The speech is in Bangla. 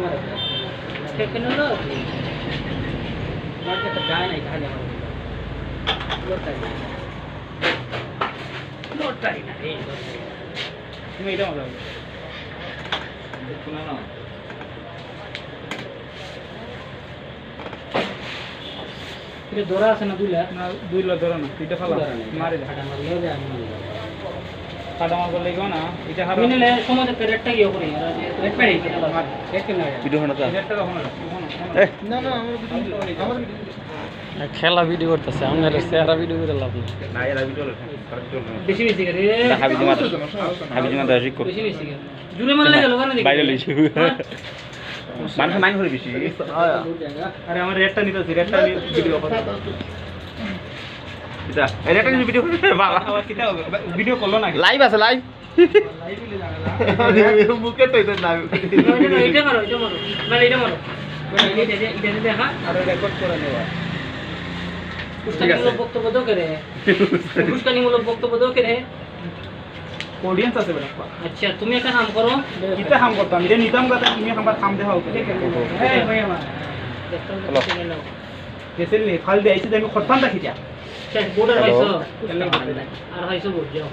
তোমার সেখানে হলো তোমার একটা গায়ে নাই খালি আমার লটারি না এই তুমি এটা মজা শোনা না এটা দৌড়া আছে না দুইলা দৌড়া না এটা ফালা মারে হাঁটা মারলে যায় আমি কাটা মার বলে গো না এটা হারা মিলে সমাজে পেরেটটা কি করে এক পেরে এটা মার এক না ভিডিও হনাটা পেরেটটা কখন না না আমার খেলা ভিডিও করতেছে আমরা সেরা ভিডিও করে লাভ না এরা ভিডিও বেশি বেশি করে হাবিজি মাথা ঠিক করে বেশি বেশি করে জুলে মারলে গেল কেন দেখি বাইরে লইছি মানুষ মাইন করে বেশি আরে আমার রেটটা নিতেছি রেটটা ভিডিও করতে এটা রেটটা নিতে ভিডিও করতে বাবা আবার কিটা হবে ভিডিও করলো না লাইভ আছে লাইভ মুখে তো এটা না এটা মারো মানে এটা মারো এটা দেখা আর রেকর্ড করে নেওয়া পুষ্কানিমূলক বক্তব্য দাও করে পুষ্কানিমূলক বক্তব্য দাও করে ऑडियंस আছে বেটা আচ্ছা তুমি একটা কাম করো কিটা কাম করতে আমি নিতাম কথা তুমি আমার কাম দেখাও এই ভাই আমার হ্যালো कैसे ले फाल दे ऐसे আমি খরতাম রাখি যা বোর্ডার হইছো আর হইছো বোর্ড যাও